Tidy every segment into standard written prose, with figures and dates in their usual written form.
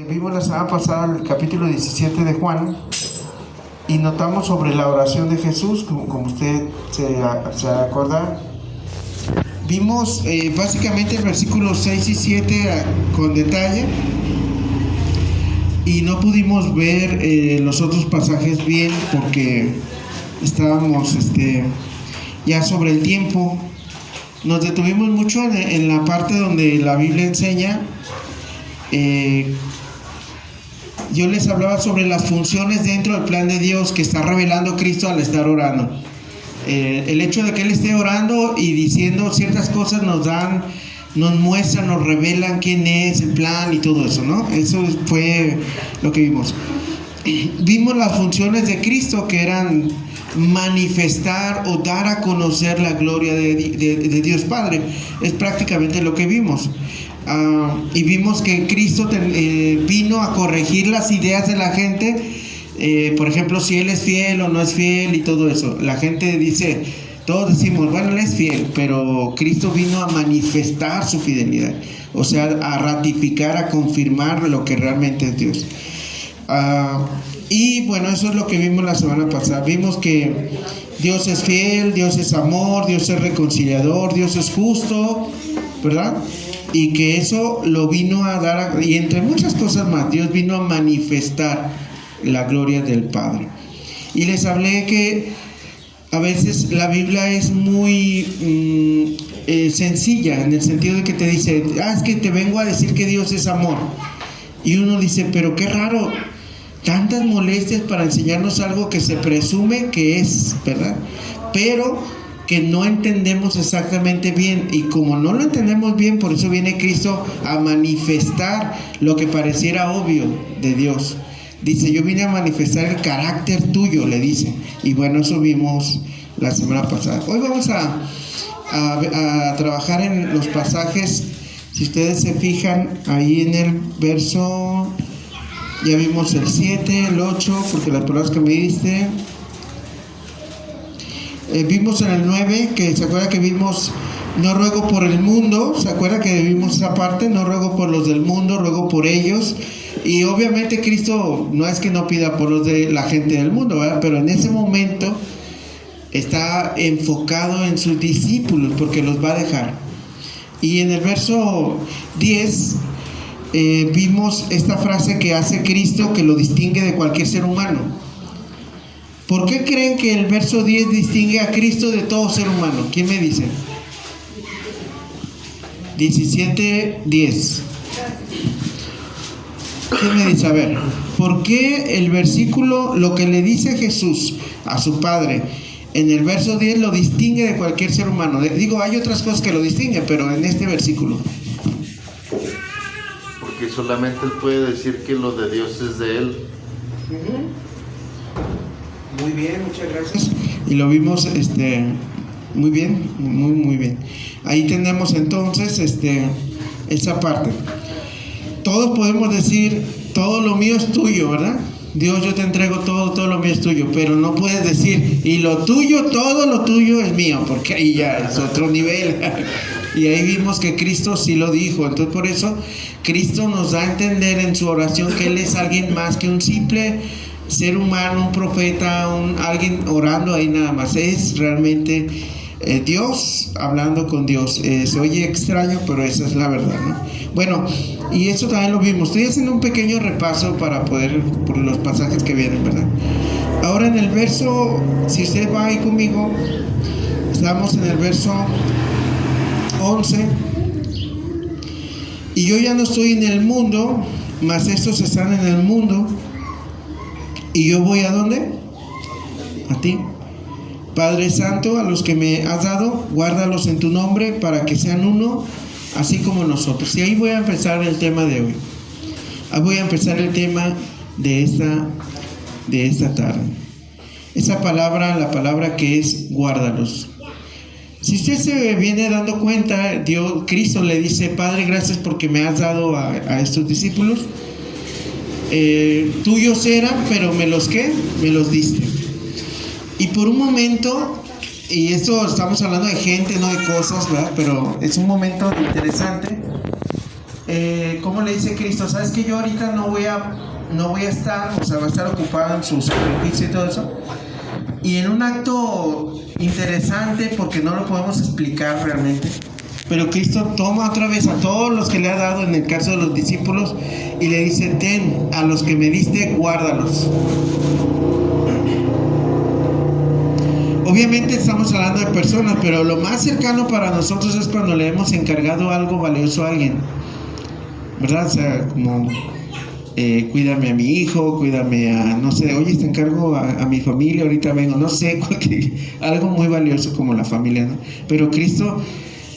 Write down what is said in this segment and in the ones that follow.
Vimos la semana pasada el capítulo 17 de Juan y notamos sobre la oración de Jesús, como usted se acuerda. Vimos básicamente el versículo 6 y 7 con detalle y no pudimos ver los otros pasajes bien porque estábamos ya sobre el tiempo. Nos detuvimos mucho en la parte donde la Biblia enseña. Yo les hablaba sobre las funciones dentro del plan de Dios que está revelando Cristo al estar orando. El hecho de que Él esté orando y diciendo ciertas cosas nos muestran, nos revelan quién es, el plan y todo eso, ¿no? Eso fue lo que vimos. Vimos las funciones de Cristo, que eran manifestar o dar a conocer la gloria de Dios Padre. Es prácticamente lo que vimos. Y vimos que Cristo vino a corregir las ideas de la gente, por ejemplo, si Él es fiel o no es fiel y todo eso. La gente dice, todos decimos, bueno, Él es fiel, pero Cristo vino a manifestar su fidelidad, o sea, a ratificar, a confirmar lo que realmente es Dios. Y bueno, eso es lo que vimos la semana pasada. Vimos que Dios es fiel, Dios es amor, Dios es reconciliador, Dios es justo, ¿verdad? Y que eso lo vino a dar, y entre muchas cosas más, Dios vino a manifestar la gloria del Padre. Y les hablé que a veces la Biblia es muy sencilla, en el sentido de que te dice, es que te vengo a decir que Dios es amor. Y uno dice, pero qué raro, tantas molestias para enseñarnos algo que se presume que es, ¿verdad? Pero que no entendemos exactamente bien, y como no lo entendemos bien, por eso viene Cristo a manifestar lo que pareciera obvio de Dios. Dice, yo vine a manifestar el carácter tuyo, le dice. Y bueno, eso vimos la semana pasada. Hoy vamos a trabajar en los pasajes. Si ustedes se fijan ahí en el verso, ya vimos el 7, el 8, porque las palabras que me diste. Vimos en el 9, que se acuerda que vimos, no ruego por el mundo, se acuerda que vimos esa parte, no ruego por los del mundo, ruego por ellos. Y obviamente Cristo no es que no pida por los de la gente del mundo, ¿verdad? Pero en ese momento está enfocado en sus discípulos, porque los va a dejar. Y en el verso 10 vimos esta frase que hace Cristo, que lo distingue de cualquier ser humano. ¿Por qué creen que el verso 10 distingue a Cristo de todo ser humano? ¿Quién me dice? 17:10. ¿Quién me dice? A ver, ¿por qué el versículo, lo que le dice Jesús a su Padre, en el verso 10 lo distingue de cualquier ser humano? Digo, hay otras cosas que lo distinguen, pero en este versículo. Porque solamente Él puede decir que lo de Dios es de Él. Muy bien, muchas gracias. Y lo vimos, muy bien, muy bien. Ahí tenemos entonces, esa parte. Todos podemos decir, todo lo mío es tuyo, ¿verdad? Dios, yo te entrego todo lo mío es tuyo, pero no puedes decir, y lo tuyo, todo lo tuyo es mío, porque ahí ya es otro nivel. Y ahí vimos que Cristo sí lo dijo. Entonces por eso Cristo nos da a entender en su oración que Él es alguien más que un simple ser humano, un profeta, alguien orando ahí nada más. Es realmente Dios hablando con Dios. Se oye extraño, pero esa es la verdad, ¿no? Bueno, y eso también lo vimos. Estoy haciendo un pequeño repaso para poder, por los pasajes que vienen, ¿verdad? Ahora en el verso, si usted va ahí conmigo, estamos en el verso 11. Y yo ya no estoy en el mundo, mas estos están en el mundo. ¿Y yo voy a dónde? A ti. Padre Santo, a los que me has dado, guárdalos en tu nombre para que sean uno, así como nosotros. Y ahí voy a empezar el tema de hoy. Voy a empezar el tema de esta tarde. Esa palabra, la palabra que es guárdalos. Si usted se viene dando cuenta, Cristo le dice, Padre, gracias porque me has dado a estos discípulos. Tuyos eran, pero me los diste. Y por un momento, y esto estamos hablando de gente, no de cosas, ¿verdad? Pero es un momento interesante. ¿cómo le dice Cristo? ¿Sabes que yo ahorita no voy a estar, o sea, va a estar ocupado en su sacrificio y todo eso? Y en un acto interesante, porque no lo podemos explicar realmente, pero Cristo toma otra vez a todos los que le ha dado, en el caso de los discípulos, y le dice: ten, a los que me diste, guárdalos. Obviamente estamos hablando de personas, pero lo más cercano para nosotros es cuando le hemos encargado algo valioso a alguien, ¿verdad? O sea, como cuídame a mi hijo, cuídame a, no sé, oye, te encargo a mi familia, ahorita vengo, no sé, algo muy valioso como la familia, ¿no? Pero Cristo,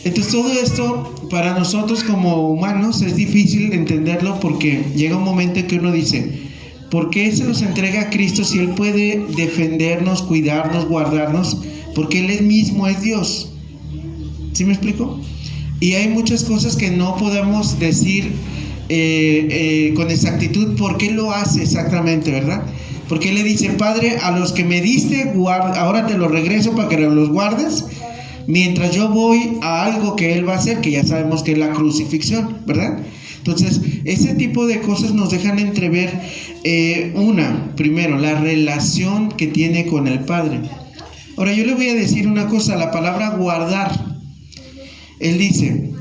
entonces todo esto para nosotros como humanos es difícil entenderlo, porque llega un momento en que uno dice: ¿por qué se nos entrega a Cristo si Él puede defendernos, cuidarnos, guardarnos? Porque Él mismo es Dios. ¿Sí me explico? Y hay muchas cosas que no podemos decir con exactitud por qué lo hace exactamente, ¿verdad? Porque Él le dice: Padre, a los que me diste, ahora te los regreso para que los guardes, mientras yo voy a algo que Él va a hacer, que ya sabemos que es la crucifixión, ¿verdad? Entonces, ese tipo de cosas nos dejan entrever, primero, la relación que tiene con el Padre. Ahora, yo le voy a decir una cosa, la palabra guardar. Él dice,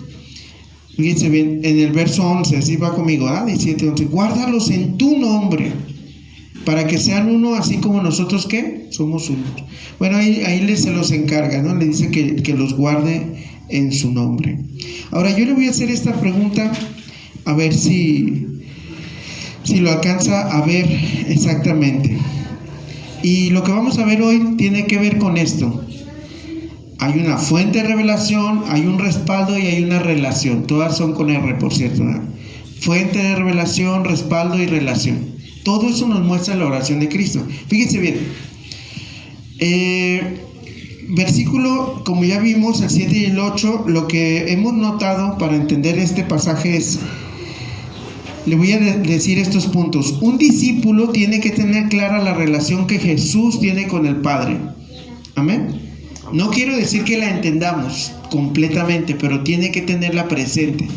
fíjense bien, en el verso 11, así va conmigo, 17, 11, guárdalos en tu nombre, para que sean uno, así como nosotros, ¿qué? Somos uno. Bueno, ahí se los encarga, ¿no? Le dice que los guarde en su nombre. Ahora, yo le voy a hacer esta pregunta, a ver si lo alcanza a ver exactamente. Y lo que vamos a ver hoy tiene que ver con esto. Hay una fuente de revelación, hay un respaldo y hay una relación. Todas son con R, por cierto, ¿no? Fuente de revelación, respaldo y relación. Todo eso nos muestra la oración de Cristo. Fíjense bien. Versículo, como ya vimos, el 7 y el 8, lo que hemos notado para entender este pasaje es, le voy a decir estos puntos. Un discípulo tiene que tener clara la relación que Jesús tiene con el Padre. Amén. No quiero decir que la entendamos completamente, pero tiene que tenerla presente.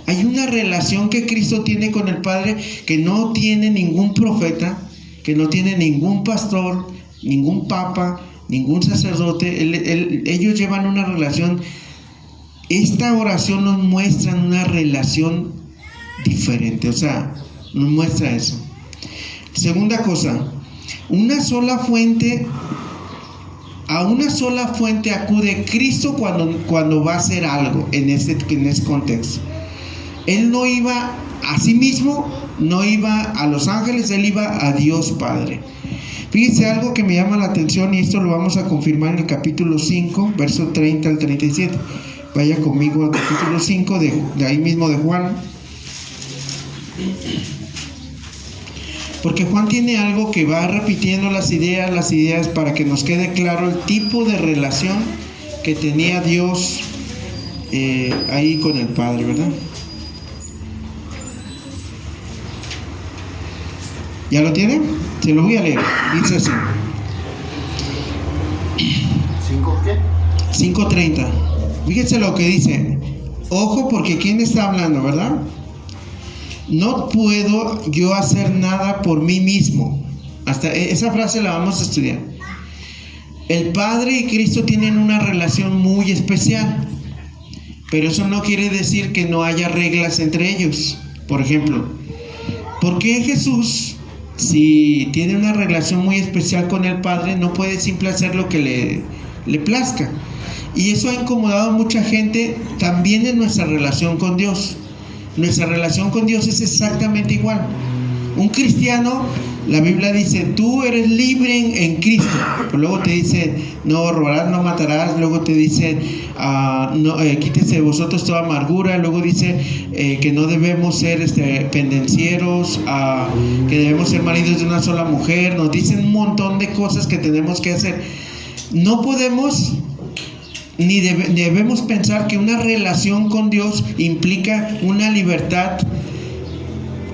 Hay una relación que Cristo tiene con el Padre que no tiene ningún profeta, que no tiene ningún pastor, ningún papa, ningún sacerdote. Ellos llevan una relación. Esta oración nos muestra una relación diferente, o sea, nos muestra eso. Segunda cosa, a una sola fuente acude Cristo cuando va a hacer algo en ese contexto. Él no iba a sí mismo, no iba a los ángeles, Él iba a Dios Padre. Fíjense algo que me llama la atención, y esto lo vamos a confirmar en el capítulo 5, verso 30 al 37. Vaya conmigo al capítulo 5 de ahí mismo de Juan. Porque Juan tiene algo que va repitiendo las ideas para que nos quede claro el tipo de relación que tenía Dios ahí con el Padre, ¿verdad? ¿Ya lo tiene? Se lo voy a leer. Dice así. ¿5 qué? 5:30. Fíjense lo que dice. Ojo, porque ¿quién está hablando, verdad? No puedo yo hacer nada por mí mismo. Hasta esa frase la vamos a estudiar. El Padre y Cristo tienen una relación muy especial, pero eso no quiere decir que no haya reglas entre ellos. Por ejemplo, ¿por qué Jesús, si tiene una relación muy especial con el Padre, no puede simplemente hacer lo que le plazca? Y eso ha incomodado a mucha gente también en nuestra relación con Dios. Nuestra relación con Dios es exactamente igual. Un cristiano, la Biblia dice, tú eres libre en Cristo. Pero luego te dice, no robarás, no matarás. Luego te dice, quítese de vosotros toda amargura. Luego dice que no debemos ser pendencieros, que debemos ser maridos de una sola mujer. Nos dicen un montón de cosas que tenemos que hacer. No podemos ni debemos pensar que una relación con Dios implica una libertad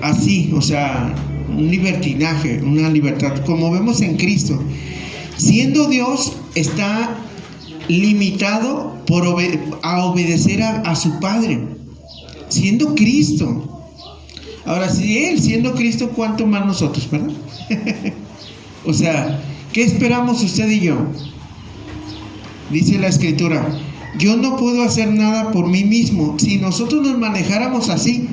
así, o sea, un libertinaje, una libertad como vemos en Cristo. Siendo Dios, está limitado a obedecer a su Padre. siendo Cristo. Ahora, si Él siendo Cristo, ¿cuánto más nosotros, verdad? O sea, ¿qué esperamos usted y yo? Dice la Escritura, yo no puedo hacer nada por mí mismo. Si nosotros nos manejáramos así,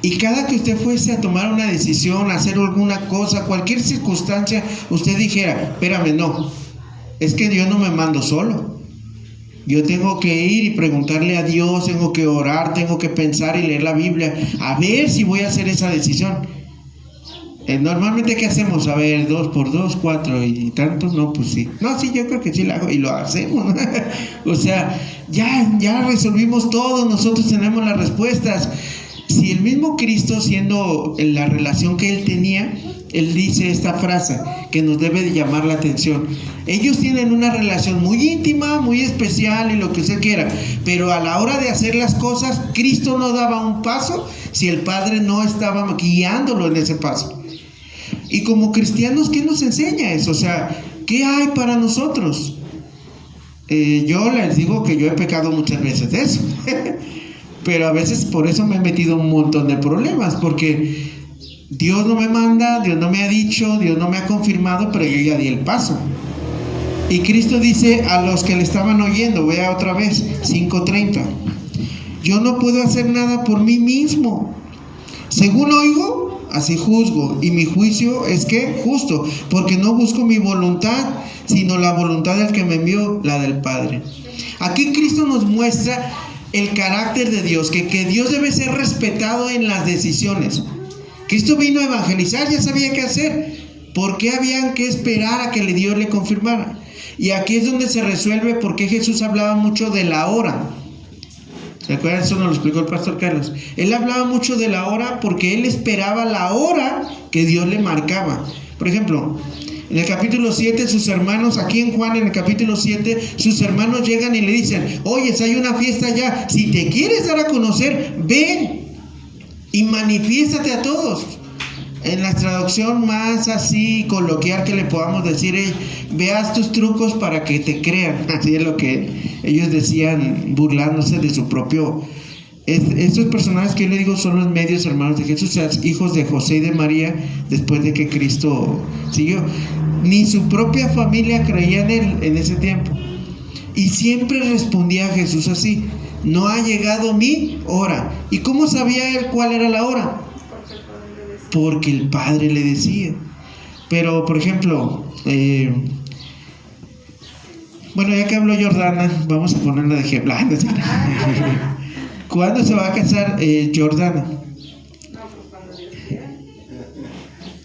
y cada que usted fuese a tomar una decisión, a hacer alguna cosa, cualquier circunstancia, usted dijera, espérame, no, es que Dios no me mando solo. Yo tengo que ir y preguntarle a Dios, tengo que orar, tengo que pensar y leer la Biblia, a ver si voy a hacer esa decisión. Normalmente, ¿qué hacemos? A ver, 2 por 2, 4 y tantos, no, pues sí. No, sí, yo creo que sí lo hago y lo hacemos. O sea, ya resolvimos todo, nosotros tenemos las respuestas. Si el mismo Cristo, siendo en la relación que Él tenía, Él dice esta frase que nos debe de llamar la atención. Ellos tienen una relación muy íntima, muy especial y lo que usted quiera, pero a la hora de hacer las cosas, Cristo no daba un paso si el Padre no estaba guiándolo en ese paso. Y como cristianos, ¿qué nos enseña eso? O sea, ¿qué hay para nosotros? Yo les digo que yo he pecado muchas veces de eso. Pero a veces por eso me he metido un montón de problemas, porque Dios no me manda, Dios no me ha dicho, Dios no me ha confirmado, pero yo ya di el paso. Y Cristo dice a los que le estaban oyendo, vea otra vez, 5:30, yo no puedo hacer nada por mí mismo. Según oigo, así juzgo, y mi juicio es que justo, porque no busco mi voluntad, sino la voluntad del que me envió, la del Padre. Aquí Cristo nos muestra el carácter de Dios, que Dios debe ser respetado en las decisiones. Cristo vino a evangelizar, ya sabía qué hacer. ¿Por qué habían que esperar a que Dios le confirmara? Y aquí es donde se resuelve por qué Jesús hablaba mucho de la hora. ¿Se acuerdan? Eso nos lo explicó el pastor Carlos. Él hablaba mucho de la hora porque él esperaba la hora que Dios le marcaba. Por ejemplo, en el capítulo 7, sus hermanos, aquí en Juan, en el capítulo 7, sus hermanos llegan y le dicen, oye, si hay una fiesta allá, si te quieres dar a conocer, ven y manifiéstate a todos. En la traducción más así coloquial que le podamos decir, veas tus trucos para que te crean. Así es lo que ellos decían, burlándose de su propio. Estos personajes que yo le digo son los medios hermanos de Jesús, hijos de José y de María, después de que Cristo siguió. Ni su propia familia creía en él en ese tiempo. Y siempre respondía a Jesús así, no ha llegado mi hora. ¿Y cómo sabía él cuál era la hora? Porque el Padre le decía. Pero, por ejemplo, bueno, ya que habló Jordana, vamos a ponerla de ejemplo. ¿Cuándo se va a casar Jordana?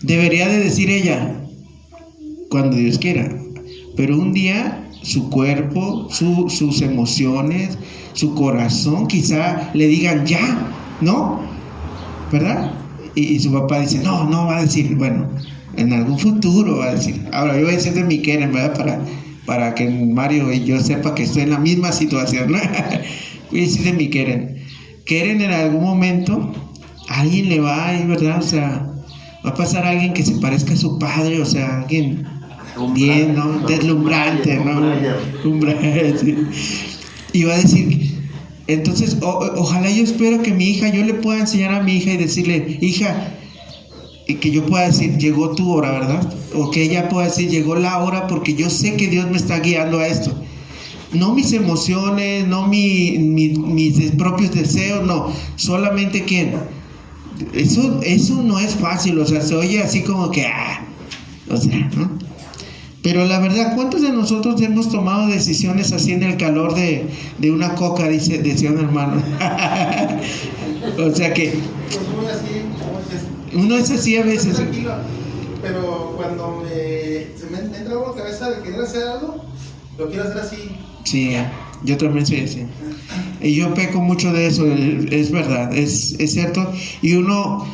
Debería de decir ella, cuando Dios quiera. Pero un día su cuerpo, sus emociones, su corazón, quizá le digan ya, ¿no? ¿Verdad? Y su papá dice, no va a decir, bueno, en algún futuro va a decir. Ahora yo voy a decir de mi Keren, ¿verdad? Para que Mario y yo sepa que estoy en la misma situación, ¿no? Voy a decir de mi Keren. Keren en algún momento, alguien le va a ir, ¿verdad? O sea, va a pasar alguien que se parezca a su padre, o sea, alguien bien, ¿no? Deslumbrante, ¿no? Sí. Y va a decir, entonces, ojalá yo espero que mi hija, yo le pueda enseñar a mi hija y decirle, hija, y que yo pueda decir, llegó tu hora, ¿verdad? O que ella pueda decir, llegó la hora porque yo sé que Dios me está guiando a esto. No mis emociones, no mis propios deseos, no. Solamente ¿quién? Eso no es fácil, o sea, se oye así como que, o sea, ¿no? Pero la verdad, ¿cuántos de nosotros hemos tomado decisiones así en el calor de una coca, decía un hermano? O sea que uno es así a veces. Pero cuando se me entra en la cabeza de querer hacer algo, lo quiero hacer así. Sí, yo también soy así. Y yo peco mucho de eso, es verdad, es cierto. Y uno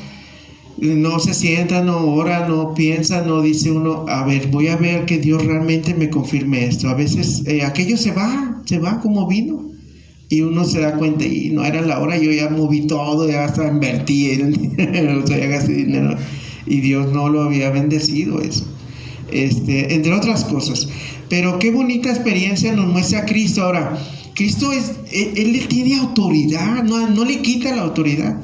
no se sienta, no ora, no piensa, no dice uno, a ver, voy a ver que Dios realmente me confirme esto. A veces aquello se va como vino. Y uno se da cuenta, y no era la hora, yo ya moví todo, ya hasta invertí el dinero, o sea, ya gasté dinero. Y Dios no lo había bendecido eso. Entre otras cosas. Pero qué bonita experiencia nos muestra Cristo. Ahora, Cristo Él tiene autoridad, no le quita la autoridad.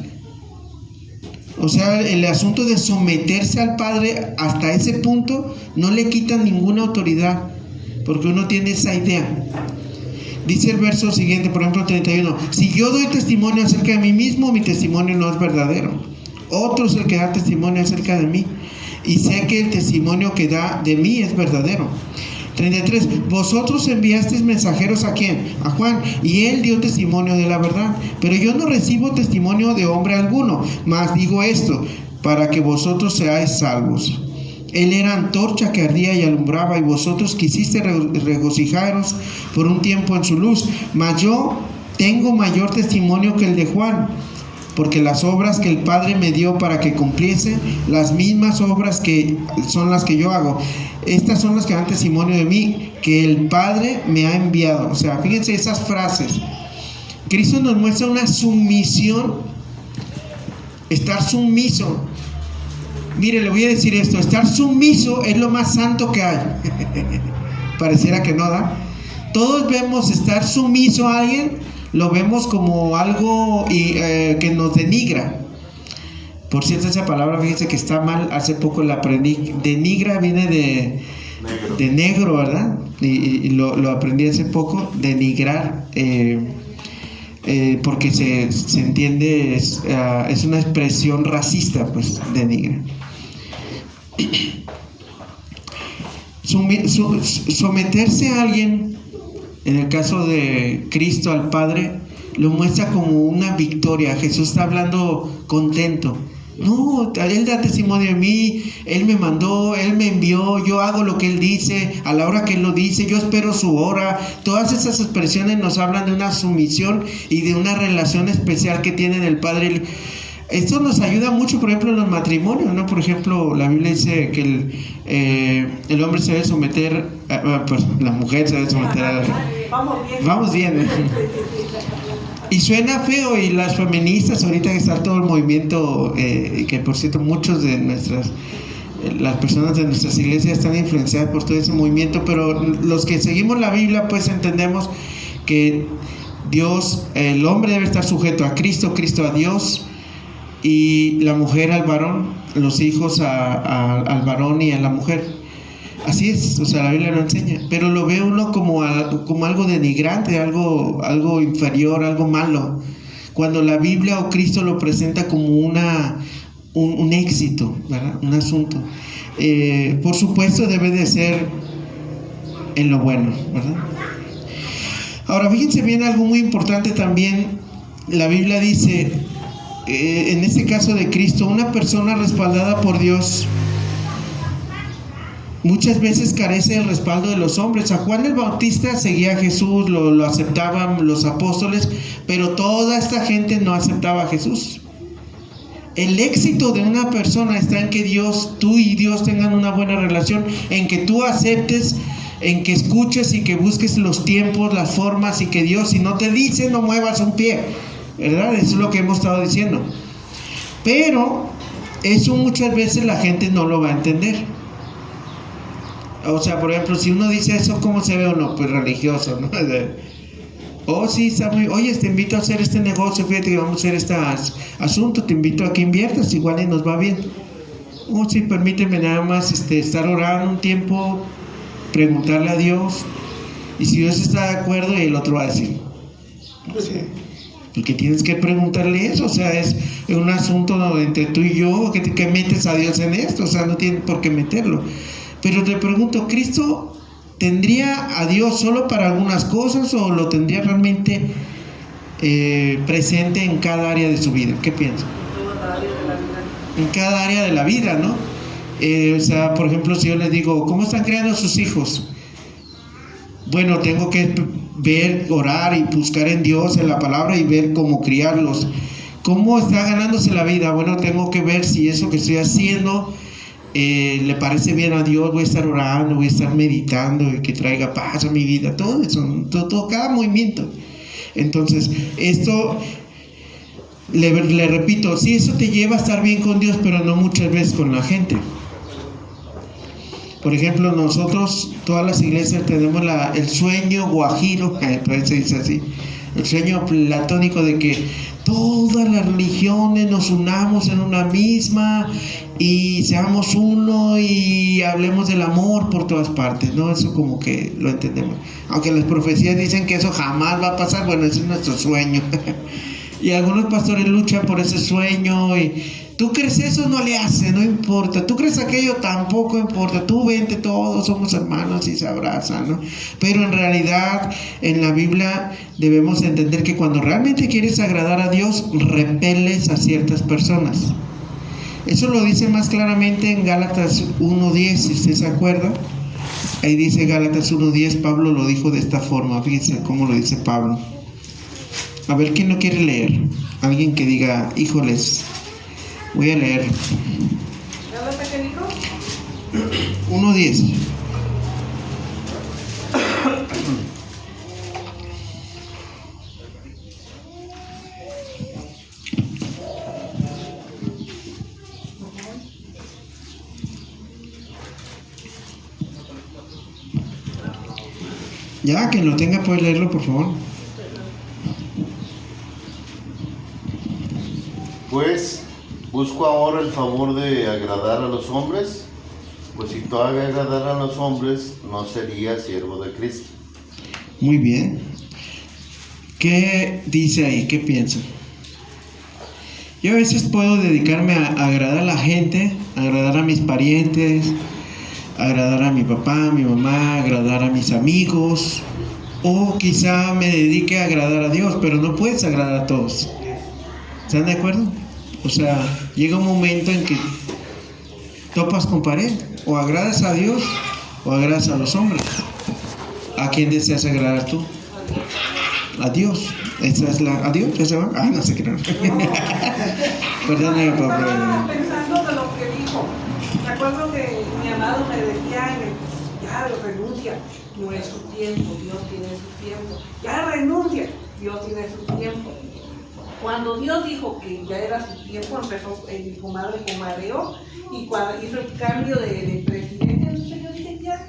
O sea, el asunto de someterse al Padre hasta ese punto no le quita ninguna autoridad, porque uno tiene esa idea. Dice el verso siguiente, por ejemplo 31, si yo doy testimonio acerca de mí mismo, mi testimonio no es verdadero. Otro es el que da testimonio acerca de mí, y sé que el testimonio que da de mí es verdadero. 33, vosotros enviasteis mensajeros ¿a quién? A Juan, y él dio testimonio de la verdad, pero yo no recibo testimonio de hombre alguno, mas digo esto, para que vosotros seáis salvos. Él era antorcha que ardía y alumbraba, y vosotros quisisteis regocijaros por un tiempo en su luz, mas yo tengo mayor testimonio que el de Juan, porque las obras que el Padre me dio para que cumpliese, las mismas obras que son las que yo hago, estas son las que dan testimonio de mí, que el Padre me ha enviado. O sea, fíjense esas frases. Cristo nos muestra una sumisión, estar sumiso. Mire, le voy a decir esto, estar sumiso es lo más santo que hay. Pareciera que no da. Todos vemos estar sumiso a alguien, lo vemos como algo que nos denigra. Por cierto, esa palabra, fíjense que está mal, hace poco la aprendí. Denigra viene de negro, ¿verdad? Y lo aprendí hace poco, denigrar, porque se entiende, es una expresión racista, pues, denigra. Someterse a alguien, en el caso de Cristo al Padre, lo muestra como una victoria. Jesús está hablando contento. No, Él da testimonio de mí, Él me mandó, Él me envió, yo hago lo que Él dice, a la hora que Él lo dice, yo espero su hora. Todas esas expresiones nos hablan de una sumisión y de una relación especial que tienen el Padre. Esto nos ayuda mucho, por ejemplo, en los matrimonios, ¿no? Por ejemplo, la Biblia dice que el hombre se debe someter, pues la mujer se debe someter a... Vamos bien. Y suena feo, y las feministas, ahorita que está todo el movimiento, que por cierto muchos de las personas de nuestras iglesias están influenciadas por todo ese movimiento, pero los que seguimos la Biblia pues entendemos que Dios, el hombre debe estar sujeto a Cristo, Cristo a Dios, y la mujer al varón, los hijos al varón y a la mujer. Así es, o sea, la Biblia lo enseña, pero lo ve uno como algo denigrante, algo inferior, algo malo, cuando la Biblia o Cristo lo presenta como un éxito, ¿verdad? Un asunto. Por supuesto debe de ser en lo bueno, ¿verdad? Ahora, fíjense bien algo muy importante también. La Biblia dice, en este caso de Cristo, una persona respaldada por Dios muchas veces carece del respaldo de los hombres. A Juan el Bautista seguía a Jesús, lo aceptaban los apóstoles, pero toda esta gente no aceptaba a Jesús. El éxito de una persona está en que tú y Dios tengan una buena relación, en que tú aceptes, en que escuches y que busques los tiempos, las formas, y que Dios, si no te dice, no muevas un pie, ¿verdad? Eso es lo que hemos estado diciendo. Pero eso muchas veces la gente no lo va a entender. O sea, por ejemplo, si uno dice eso, ¿cómo se ve uno? Pues religioso, ¿no? Sí, está muy... Oye, te invito a hacer este negocio, fíjate que vamos a hacer este asunto, te invito a que inviertas, igual y nos va bien. Sí, permíteme nada más estar orando un tiempo, preguntarle a Dios, y si Dios está de acuerdo, y el otro va a decir, no sé, porque tienes que preguntarle eso. O sea, es un asunto entre tú y yo, que metes a Dios en esto, o sea, no tienes por qué meterlo. Pero te pregunto, ¿Cristo tendría a Dios solo para algunas cosas o lo tendría realmente presente en cada área de su vida? ¿Qué piensas? En cada área de la vida, ¿no? O sea, por ejemplo, si yo les digo, ¿cómo están criando a sus hijos? Bueno, tengo que ver, orar y buscar en Dios, en la palabra, y ver cómo criarlos. ¿Cómo está ganándose la vida? Bueno, tengo que ver si eso que estoy haciendo le parece bien a Dios. Voy a estar orando, voy a estar meditando y que traiga paz a mi vida, todo eso, todo cada movimiento. Entonces, esto le repito, sí, eso te lleva a estar bien con Dios, pero no muchas veces con la gente. Por ejemplo, nosotros, todas las iglesias tenemos el sueño guajiro, se dice así, el sueño platónico de que todas las religiones nos unamos en una misma y seamos uno y hablemos del amor por todas partes, ¿no? Eso como que lo entendemos. Aunque las profecías dicen que eso jamás va a pasar, bueno, ese es nuestro sueño. Y algunos pastores luchan por ese sueño y tú crees eso, no le hace, no importa. Tú crees aquello, tampoco importa. Tú vente, todos somos hermanos y se abrazan, ¿no? Pero en realidad, en la Biblia debemos entender que cuando realmente quieres agradar a Dios, repeles a ciertas personas. Eso lo dice más claramente en Gálatas 1:10, si usted se acuerda. Ahí dice Gálatas 1:10, Pablo lo dijo de esta forma. Fíjense cómo lo dice Pablo. A ver, ¿quién lo quiere leer? Alguien que diga, híjoles, voy a leer. ¿Qué dijo? 1:10. Ya, quien lo tenga puede leerlo, por favor. Pues, ¿busco ahora el favor de agradar a los hombres? Pues si todavía agradara a los hombres, no sería siervo de Cristo. Muy bien. ¿Qué dice ahí? ¿Qué piensa? Yo a veces puedo dedicarme a agradar a la gente, agradar a mis parientes, agradar a mi papá, a mi mamá, agradar a mis amigos, o quizá me dedique a agradar a Dios, pero no puedes agradar a todos. ¿Están de acuerdo? O sea, llega un momento en que topas con pared, o agradas a Dios o agradas a los hombres. ¿A quién deseas agradar tú? A Dios. Esa es la... ¿A Dios? ¿Ya se va? Ah, no sé qué. Perdóname, papá. Estaba pensando de lo que dijo. Me acuerdo que mi amado me decía, ya renuncia, no es su tiempo, Dios tiene su tiempo. Ya renuncia, Dios tiene su tiempo. Cuando Dios dijo que ya era su tiempo, empezó mi comadre con mareo, y cuando hizo el cambio de presidente, entonces yo dije, ya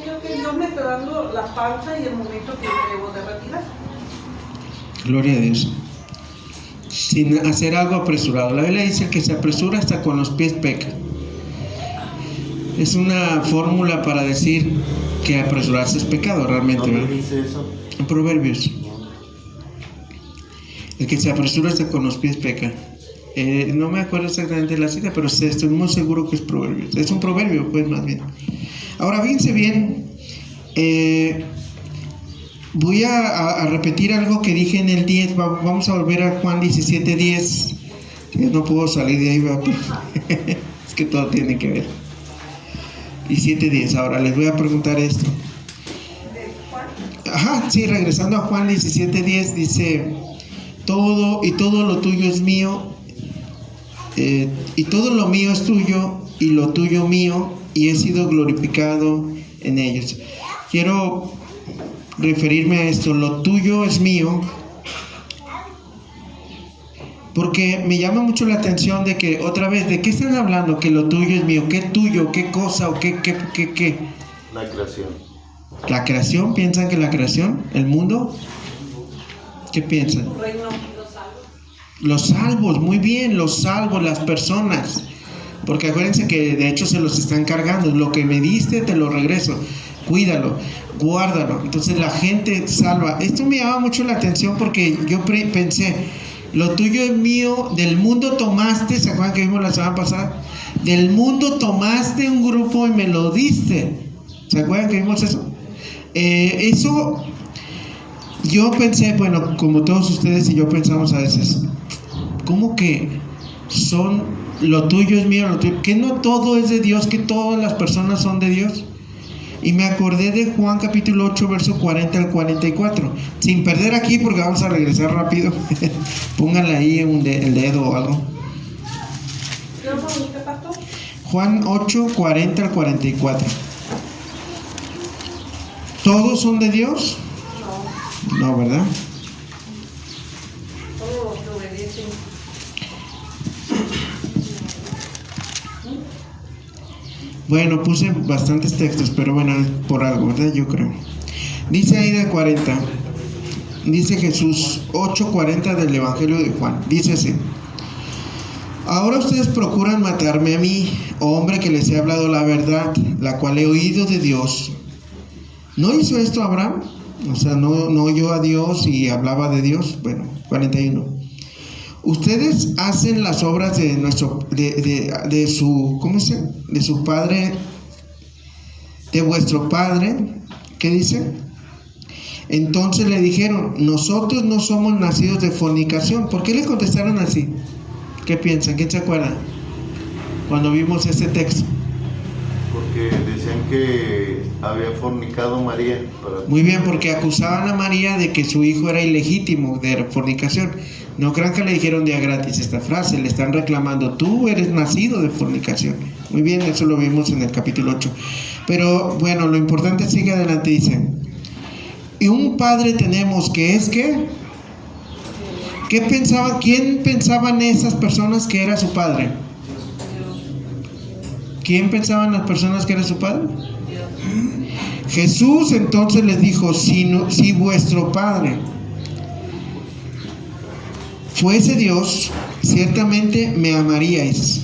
creo que Dios me está dando la pausa y el momento que debo de retirar. Gloria a Dios. Sin hacer algo apresurado. La Biblia dice que se apresura hasta con los pies peca. Es una fórmula para decir que apresurarse es pecado realmente, ¿Dónde ¿verdad? dice eso? En Proverbios. El que se apresura hasta con los pies peca. No me acuerdo exactamente de la cita, pero estoy muy seguro que es Proverbios. Es un proverbio, pues, más bien. Ahora, fíjense bien. Voy a repetir algo que dije en el 10. Vamos a volver a Juan 17:10. No puedo salir de ahí, ¿verdad? Es que todo tiene que ver. 17:10. Ahora les voy a preguntar esto. Ajá, sí, regresando a Juan 17:10, dice: todo lo tuyo es mío, y todo lo mío es tuyo, y lo tuyo mío, y he sido glorificado en ellos. Quiero referirme a esto: lo tuyo es mío, porque me llama mucho la atención de que, otra vez, ¿de qué están hablando? Que lo tuyo es mío. ¿Qué tuyo? ¿Qué cosa? ¿O qué? La creación. ¿La creación? ¿Piensan que la creación? ¿El mundo? ¿Qué piensan? Reino, los salvos. Los salvos, muy bien, los salvos, las personas. Porque acuérdense que de hecho se los están cargando. Lo que me diste te lo regreso. Cuídalo, guárdalo. Entonces la gente salva. Esto me llama mucho la atención porque yo pensé, lo tuyo es mío, del mundo tomaste, ¿se acuerdan que vimos la semana pasada? Del mundo tomaste un grupo y me lo diste. ¿Se acuerdan que vimos eso? Eso, yo pensé, bueno, como todos ustedes y yo pensamos a veces, ¿cómo que son, lo tuyo es mío, lo tuyo? ¿Que no todo es de Dios, que todas las personas son de Dios? Y me acordé de Juan capítulo 8, verso 40 al 44. Sin perder aquí, porque vamos a regresar rápido. Pónganle ahí el dedo o algo. ¿Qué lo poniste, pastor? Juan 8, 40 al 44. ¿Todos son de Dios? No, No, ¿verdad? todos los que obedecen. Bueno, puse bastantes textos, pero bueno, por algo, ¿verdad? Yo creo. Dice ahí de 40. Dice Jesús 8:40 del Evangelio de Juan. Dice así: ahora ustedes procuran matarme a mí, hombre que les he hablado la verdad, la cual he oído de Dios. ¿No hizo esto Abraham? O sea, no oyó a Dios y hablaba de Dios. Bueno, 41. Ustedes hacen las obras de su, ¿cómo se llama? De su padre, de vuestro padre. ¿Qué dice? Entonces le dijeron: nosotros no somos nacidos de fornicación. ¿Por qué le contestaron así? ¿Qué piensan? ¿Quién se acuerda? Cuando vimos este texto. Porque decían que había fornicado María. Muy bien, porque acusaban a María de que su hijo era ilegítimo, de fornicación. No crean que le dijeron de a gratis esta frase, le están reclamando: tú eres nacido de fornicación. Muy bien, eso lo vimos en el capítulo 8. Pero bueno, lo importante sigue adelante, dice: y un padre tenemos que es que... ¿Qué pensaban? ¿Quién pensaban esas personas que era su padre? ¿Quién pensaban las personas que era su padre? Jesús entonces les dijo: si vuestro padre fuese Dios, ciertamente me amaríais,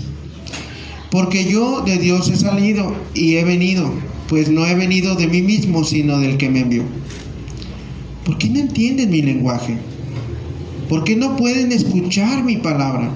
porque yo de Dios he salido y he venido, pues no he venido de mí mismo, sino del que me envió. ¿Por qué no entienden mi lenguaje? ¿Por qué no pueden escuchar mi palabra?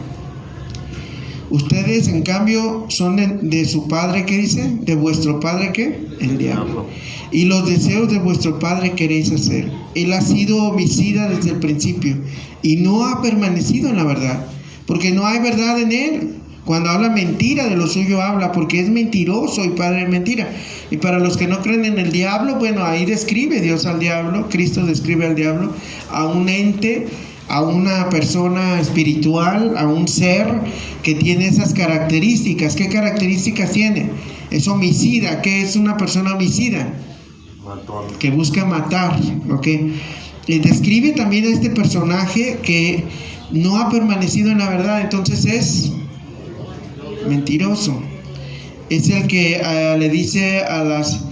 Ustedes, en cambio, son de su padre, ¿qué dice? ¿De vuestro padre qué? El diablo. Y los deseos de vuestro padre queréis hacer. Él ha sido homicida desde el principio y no ha permanecido en la verdad, porque no hay verdad en él. Cuando habla mentira, de lo suyo habla, porque es mentiroso y padre de mentira. Y para los que no creen en el diablo, bueno, ahí describe Dios al diablo, Cristo describe al diablo, a un ente, a una persona espiritual, a un ser que tiene esas características. ¿Qué características tiene? Es homicida. ¿Qué es una persona homicida? Matón. Que busca matar, ¿ok? Y describe también a este personaje que no ha permanecido en la verdad, entonces es mentiroso. Es el que le dice a las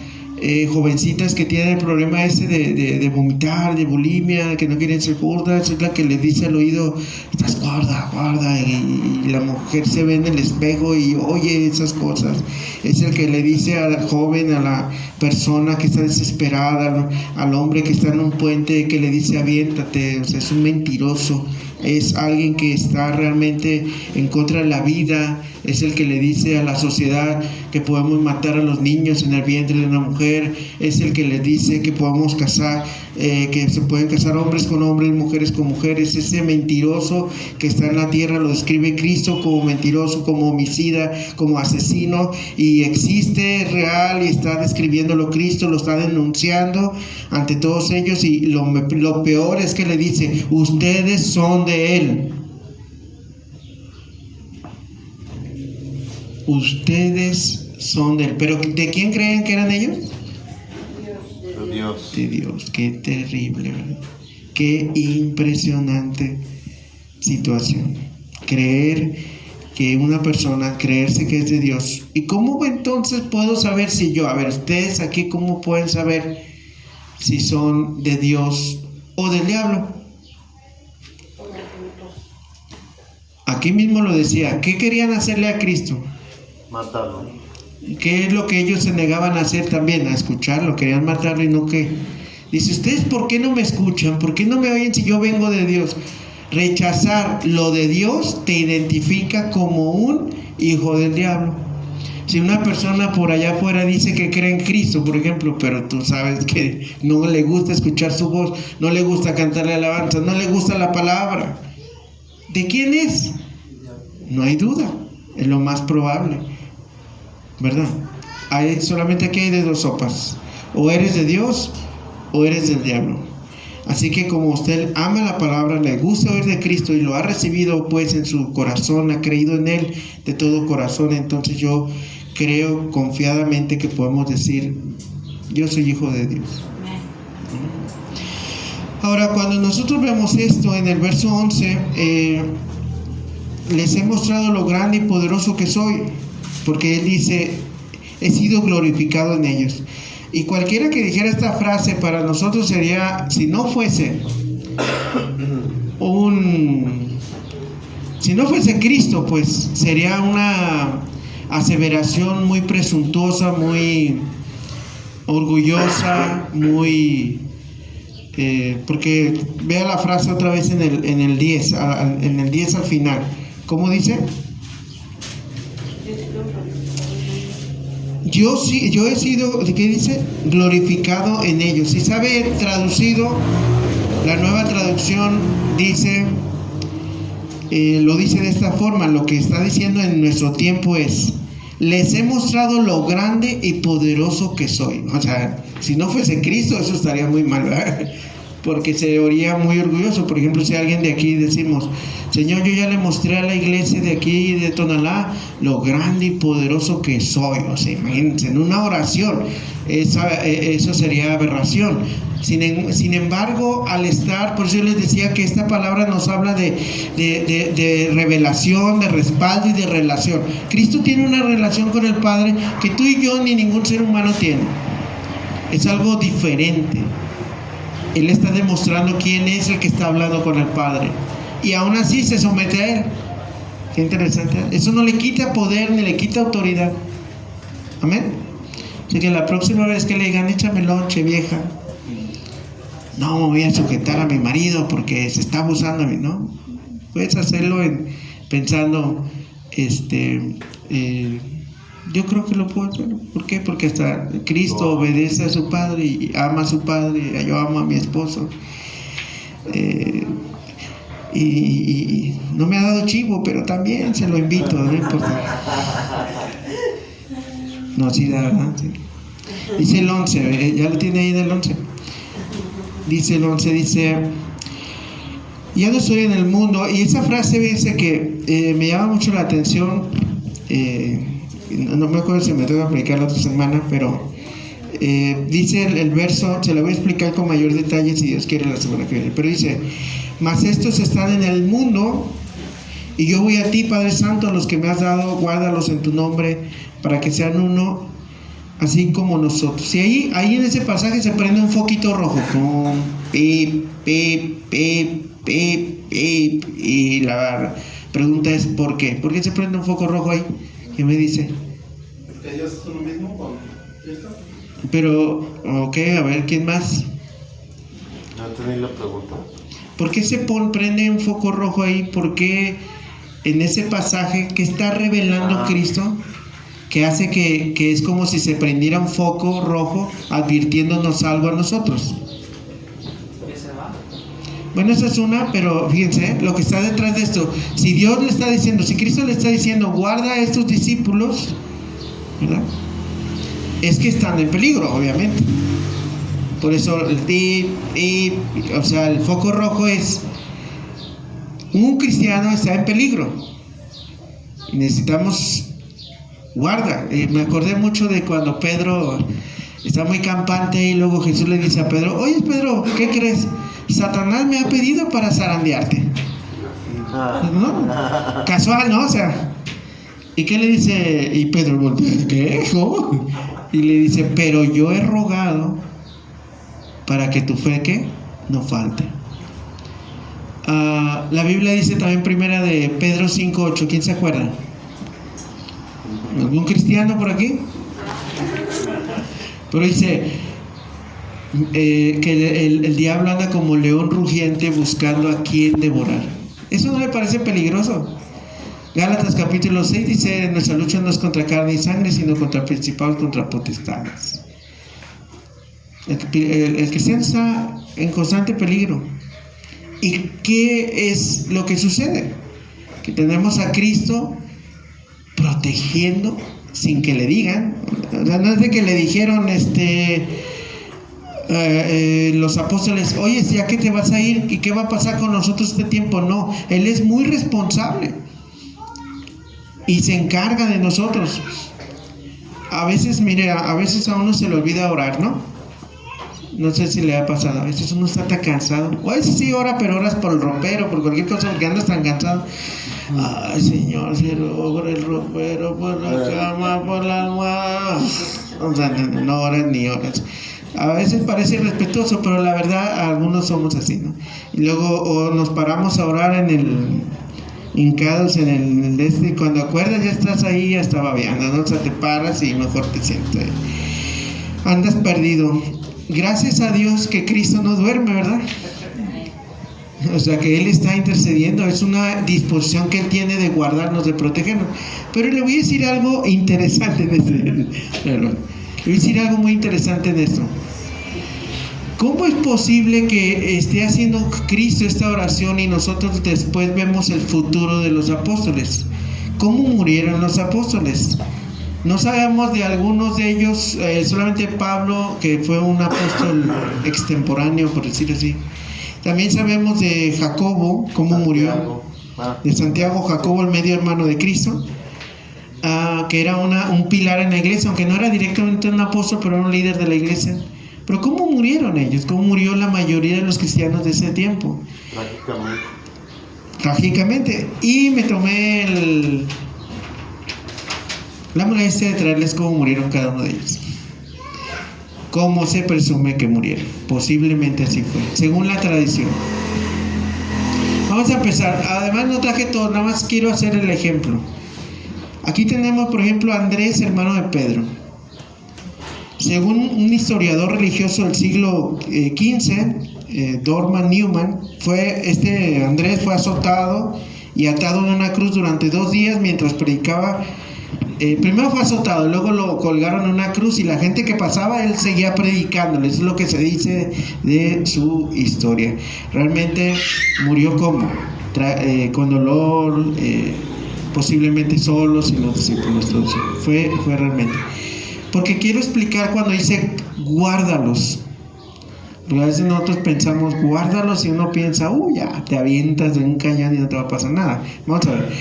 jovencitas que tienen el problema ese de vomitar, de bulimia, que no quieren ser gordas, es la que les dice al oído: estás gorda, gorda, y la mujer se ve en el espejo y oye esas cosas. Es el que le dice al joven, a la persona que está desesperada, al hombre que está en un puente, que le dice: aviéntate. O sea, es un mentiroso, es alguien que está realmente en contra de la vida. Es el que le dice a la sociedad que podemos matar a los niños en el vientre de una mujer. Es el que le dice que podemos casar, que se pueden casar hombres con hombres, mujeres con mujeres. Ese mentiroso que está en la tierra lo describe Cristo como mentiroso, como homicida, como asesino, y existe, es real, y está describiéndolo Cristo, lo está denunciando ante todos ellos. Y lo peor es que le dice: ustedes son de él. Ustedes son de él. ¿Pero de quién creen que eran ellos? De Dios. De Dios. Qué terrible, ¿verdad? Qué impresionante situación. Creer que una persona, creerse que es de Dios. ¿Y cómo entonces puedo saber si yo? A ver, ustedes aquí, ¿cómo pueden saber si son de Dios o del diablo? Aquí mismo lo decía. ¿Qué querían hacerle a Cristo? Matarlo. ¿Qué es lo que ellos se negaban a hacer también? A escucharlo, querían matarlo y no que... Dice: ¿ustedes por qué no me escuchan? ¿Por qué no me oyen si yo vengo de Dios? Rechazar lo de Dios te identifica como un hijo del diablo. Si una persona por allá afuera dice que cree en Cristo, por ejemplo, pero tú sabes que no le gusta escuchar su voz, no le gusta cantarle alabanza, no le gusta la palabra, ¿de quién es? No hay duda, es lo más probable, ¿verdad? Solamente aquí hay de dos sopas: o eres de Dios o eres del diablo. Así que como usted ama la palabra, le gusta oír de Cristo y lo ha recibido pues en su corazón, ha creído en él de todo corazón, entonces yo creo confiadamente que podemos decir: yo soy hijo de Dios. Ahora, cuando nosotros vemos esto en el verso 11, les he mostrado lo grande y poderoso que soy, porque él dice: he sido glorificado en ellos. Y cualquiera que dijera esta frase para nosotros sería, si no fuese Cristo, pues sería una aseveración muy presuntuosa, muy orgullosa, muy porque vea la frase otra vez en el 10 al final. ¿Cómo dice? Yo he sido, ¿qué dice? Glorificado en ellos. Si sabe traducido, la Nueva Traducción dice, lo dice de esta forma, lo que está diciendo en nuestro tiempo es: les he mostrado lo grande y poderoso que soy. O sea, si no fuese Cristo, eso estaría muy mal, ¿verdad? Porque se oiría muy orgulloso. Por ejemplo, si alguien de aquí decimos: Señor, yo ya le mostré a la iglesia de aquí, de Tonalá, lo grande y poderoso que soy. O sea, imagínense, en una oración, eso sería aberración. Sin embargo, al estar, por eso yo les decía que esta palabra nos habla de revelación, de respaldo y de relación. Cristo tiene una relación con el Padre que tú y yo ni ningún ser humano tiene. Es algo diferente. Él está demostrando quién es el que está hablando con el Padre, y aún así se somete a Él. Qué interesante. Eso no le quita poder ni le quita autoridad. Amén. Así que la próxima vez que le digan: échame lonche, vieja, no me voy a sujetar a mi marido porque se está abusando de mí, ¿no? Puedes hacerlo pensando, yo creo que lo puedo hacer. ¿Por qué? Porque hasta Cristo obedece a su Padre y ama a su Padre. Yo amo a mi esposo. Y no me ha dado chivo, pero también se lo invito, no importa. No, sí, la verdad. Sí. Dice el 11, ya lo tiene ahí del 11. Dice el 11, dice: ya no estoy en el mundo. Y esa frase dice que me llama mucho la atención. No me acuerdo si me tengo que aplicar la otra semana, pero dice el verso, se lo voy a explicar con mayor detalle si Dios quiere la semana que viene, pero dice: mas estos están en el mundo, y yo voy a ti, Padre Santo, los que me has dado, guárdalos en tu nombre, para que sean uno, así como nosotros. Y ahí en ese pasaje se prende un foquito rojo, con pip, pip, pip, pip, pip, y la pregunta es: ¿por qué? ¿Por qué se prende un foco rojo ahí? ¿Qué me dice? Porque ellos son lo mismo con Cristo. Pero, ok, a ver, ¿quién más? No tenéis la pregunta. ¿Por qué se prende un foco rojo ahí? ¿Por qué en ese pasaje que está revelando Cristo, que hace que es como si se prendiera un foco rojo advirtiéndonos algo a nosotros? Bueno, esa es una, pero fíjense lo que está detrás de esto. Si Dios le está diciendo, si Cristo le está diciendo: guarda a estos discípulos, ¿verdad? Es que están en peligro, obviamente. Por eso o sea, el foco rojo es: un cristiano está en peligro. Necesitamos guarda. Me acordé mucho de cuando Pedro está muy campante y luego Jesús le dice a Pedro: oye, Pedro, ¿qué crees? Satanás me ha pedido para zarandearte. ¿No? Casual, ¿no? O sea, ¿y qué le dice? Y Pedro voltea: ¿qué? ¿Cómo? Y le dice: pero yo he rogado para que tu fe, ¿qué? No falte. La Biblia dice también, primera de Pedro 5:8. ¿Quién se acuerda? ¿Algún cristiano por aquí? Pero dice que el diablo anda como león rugiente buscando a quien devorar. ¿Eso no le parece peligroso? Gálatas capítulo 6 dice: nuestra lucha no es contra carne y sangre, sino contra principados, contra potestades. El cristiano está en constante peligro. ¿Y qué es lo que sucede? Que tenemos a Cristo protegiendo sin que le digan. O sea, no es de que le dijeron los apóstoles: oye, ¿ya que te vas a ir? ¿Y qué va a pasar con nosotros este tiempo? No, Él es muy responsable y se encarga de nosotros. A veces, mire, a veces a uno se le olvida orar, ¿no? No sé si le ha pasado. A veces uno está tan cansado. O a veces sí ora, pero oras por el ropero, por cualquier cosa, porque andas tan cansado. Ay, Señor, si logra el ropero por la cama, por la almohada. O sea, no oras ni oras. A veces parece irrespetuoso, pero la verdad, algunos somos así, ¿no? Y luego o nos paramos a orar hincados en el y cuando acuerdas ya estás ahí, ya está babeando, ¿no? O sea, te paras y mejor te sientes. Andas perdido. Gracias a Dios que Cristo no duerme, ¿verdad? O sea, que Él está intercediendo. Es una disposición que Él tiene de guardarnos, de protegernos. Pero le voy a decir algo interesante en este. Le voy a decir algo muy interesante en esto. ¿Cómo es posible que esté haciendo Cristo esta oración y nosotros después vemos el futuro de los apóstoles? ¿Cómo murieron los apóstoles? No sabemos de algunos de ellos, solamente Pablo, que fue un apóstol extemporáneo, por decirlo así. También sabemos de Jacobo, cómo murió. De Santiago, Jacobo, el medio hermano de Cristo, que era un pilar en la iglesia, aunque no era directamente un apóstol, pero era un líder de la iglesia. Pero ¿cómo murieron ellos? ¿Cómo murió la mayoría de los cristianos de ese tiempo? Trágicamente. Y me tomé la molestia de traerles cómo murieron cada uno de ellos. ¿Cómo se presume que murieron? Posiblemente así fue, según la tradición. Vamos a empezar. Además no traje todo, nada más quiero hacer el ejemplo. Aquí tenemos, por ejemplo, a Andrés, hermano de Pedro. Según un historiador religioso del siglo XV, Dorman Newman, Andrés fue azotado y atado en una cruz durante 2 días mientras predicaba. Primero fue azotado, luego lo colgaron en una cruz y la gente que pasaba, él seguía predicándole. Eso es lo que se dice de su historia. Realmente murió como con dolor, posiblemente solo, sin los discípulos. Fue realmente. Porque quiero explicar cuando dice guárdalos. Porque a veces nosotros pensamos guárdalos y uno piensa, ya te avientas de un cañón y no te va a pasar nada. Vamos a ver.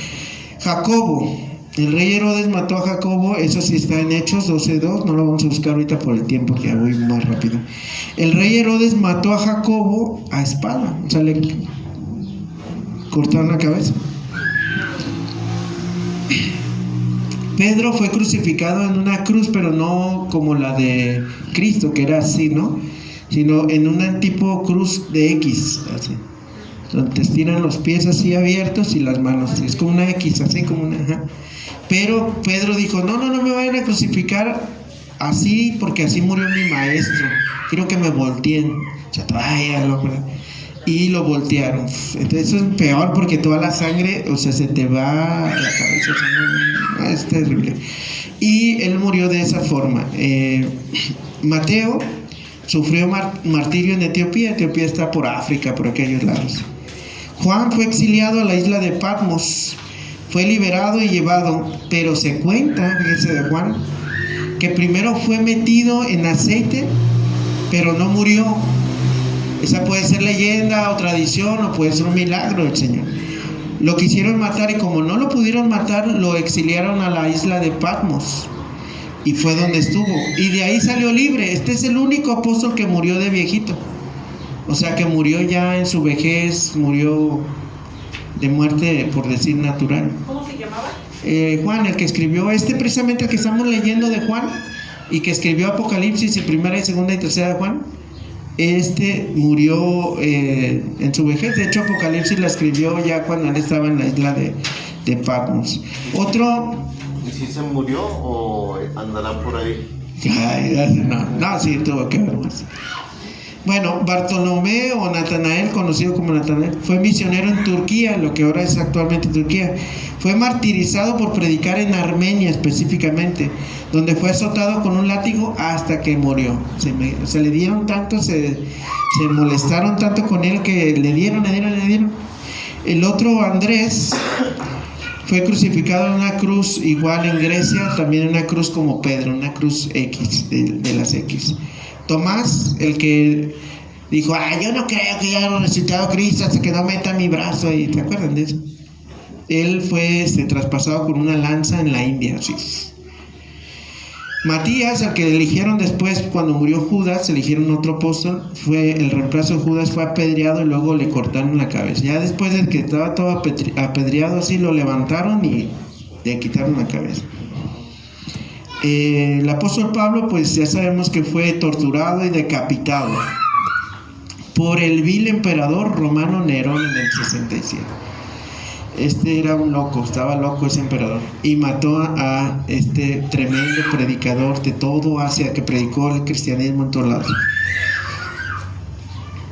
Jacobo, el rey Herodes mató a Jacobo, eso sí está en Hechos 12:2, no lo vamos a buscar ahorita por el tiempo que voy más rápido. El rey Herodes mató a Jacobo a espada, o sea, le cortaron la cabeza. Pedro fue crucificado en una cruz, pero no como la de Cristo, que era así, ¿no? Sino en una tipo cruz de X, así. Donde te estiran los pies así abiertos y las manos, es como una X, así como una... Ajá. Pero Pedro dijo, no me vayan a crucificar así, porque así murió mi maestro. Quiero que me volteen. O sea, y lo voltearon. Entonces eso es peor porque toda la sangre, o sea, se te va a la cabeza. Es terrible. Y él murió de esa forma. Mateo sufrió martirio en Etiopía. Etiopía está por África, por aquellos lados. Juan fue exiliado a la isla de Patmos. Fue liberado y llevado, pero se cuenta, fíjense de Juan, que primero fue metido en aceite, pero no murió. Esa puede ser leyenda o tradición, o puede ser un milagro del Señor. Lo quisieron matar y como no lo pudieron matar, lo exiliaron a la isla de Patmos. Y fue donde estuvo. Y de ahí salió libre. Este es el único apóstol que murió de viejito. O sea, que murió ya en su vejez, murió de muerte, por decir, natural. ¿Cómo se llamaba? Juan, el que escribió precisamente el que estamos leyendo de Juan, y que escribió Apocalipsis y primera y segunda y tercera de Juan. Murió en su vejez. De hecho, Apocalipsis la escribió ya cuando él estaba en la isla de Patmos. Otro... ¿Y si se murió o andará por ahí? No, sí, tuvo que ver más. Bueno, Bartolomé o Natanael, conocido como Natanael, fue misionero en Turquía, lo que ahora es actualmente Turquía. Fue martirizado por predicar en Armenia específicamente, donde fue azotado con un látigo hasta que murió. Se le dieron tanto, se molestaron tanto con él que le dieron. El otro, Andrés, fue crucificado en una cruz igual en Grecia, también en una cruz como Pedro, una cruz X, de las X. Tomás, el que dijo, yo no creo que haya resucitado Cristo hasta que no meta mi brazo ahí. ¿Te acuerdan de eso? Él fue traspasado con una lanza en la India, así. Matías, al que eligieron después cuando murió Judas, eligieron otro apóstol, fue el reemplazo de Judas, fue apedreado y luego le cortaron la cabeza. Ya después de que estaba todo apedreado así, lo levantaron y le quitaron la cabeza. El apóstol Pablo, pues ya sabemos que fue torturado y decapitado por el vil emperador romano Nerón en el 67. Este era un loco, estaba loco ese emperador, y mató a este tremendo predicador de todo Asia que predicó el cristianismo en todos lados.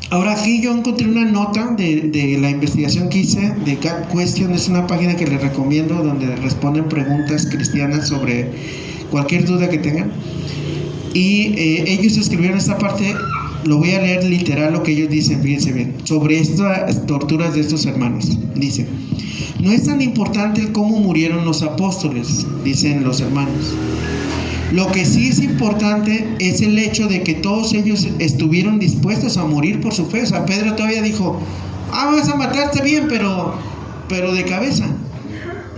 Ahora aquí yo encontré una nota de la investigación que hice de God Question. Es una página que les recomiendo donde responden preguntas cristianas sobre cualquier duda que tengan, y ellos escribieron esta parte. Lo voy a leer literal lo que ellos dicen, fíjense bien, sobre estas torturas de estos hermanos. Dice: no es tan importante el cómo murieron los apóstoles, dicen los hermanos. Lo que sí es importante es el hecho de que todos ellos estuvieron dispuestos a morir por su fe. O sea, Pedro todavía dijo: vas a matarte bien, pero de cabeza.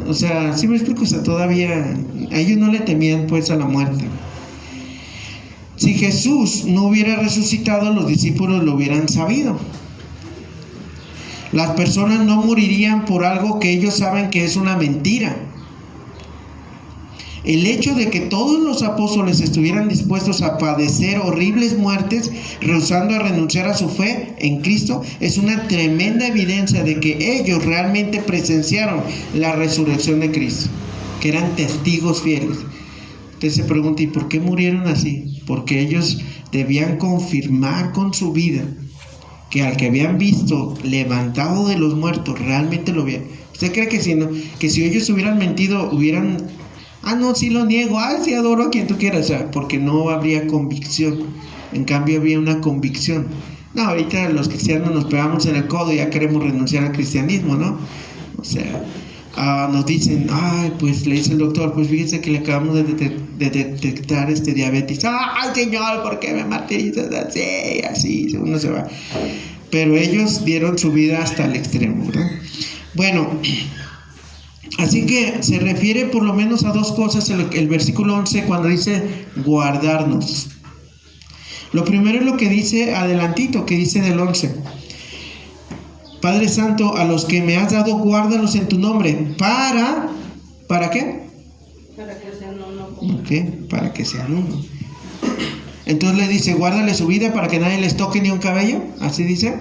O sea, ¿sí me explico? O sea, todavía a ellos no le temían pues a la muerte. Si Jesús no hubiera resucitado, los discípulos lo hubieran sabido. Las personas no morirían por algo que ellos saben que es una mentira. El hecho de que todos los apóstoles estuvieran dispuestos a padecer horribles muertes, rehusando a renunciar a su fe en Cristo, es una tremenda evidencia de que ellos realmente presenciaron la resurrección de Cristo, que eran testigos fieles. Usted se pregunta: ¿y por qué murieron así? Porque ellos debían confirmar con su vida que al que habían visto levantado de los muertos realmente lo vieron. ¿Usted cree que si ellos hubieran mentido, hubieran: no, sí lo niego, sí adoro a quien tú quieras? O sea, porque no habría convicción. En cambio había una convicción. No, ahorita los cristianos nos pegamos en el codo y ya queremos renunciar al cristianismo, ¿no? O sea, nos dicen: pues le dice el doctor, pues fíjese que le acabamos de detectar diabetes. Señor, ¿por qué me martirizas así? Así uno se va. Pero ellos dieron su vida hasta el extremo, ¿verdad? Bueno, así que se refiere por lo menos a dos cosas el versículo 11 cuando dice guardarnos. Lo primero es lo que dice adelantito, que dice del 11: Padre Santo, a los que me has dado, guárdalos en tu nombre. ¿Para qué? Para que sean uno. Ok, para que sean uno. Entonces le dice: guárdale su vida para que nadie les toque ni un cabello. ¿Así dice?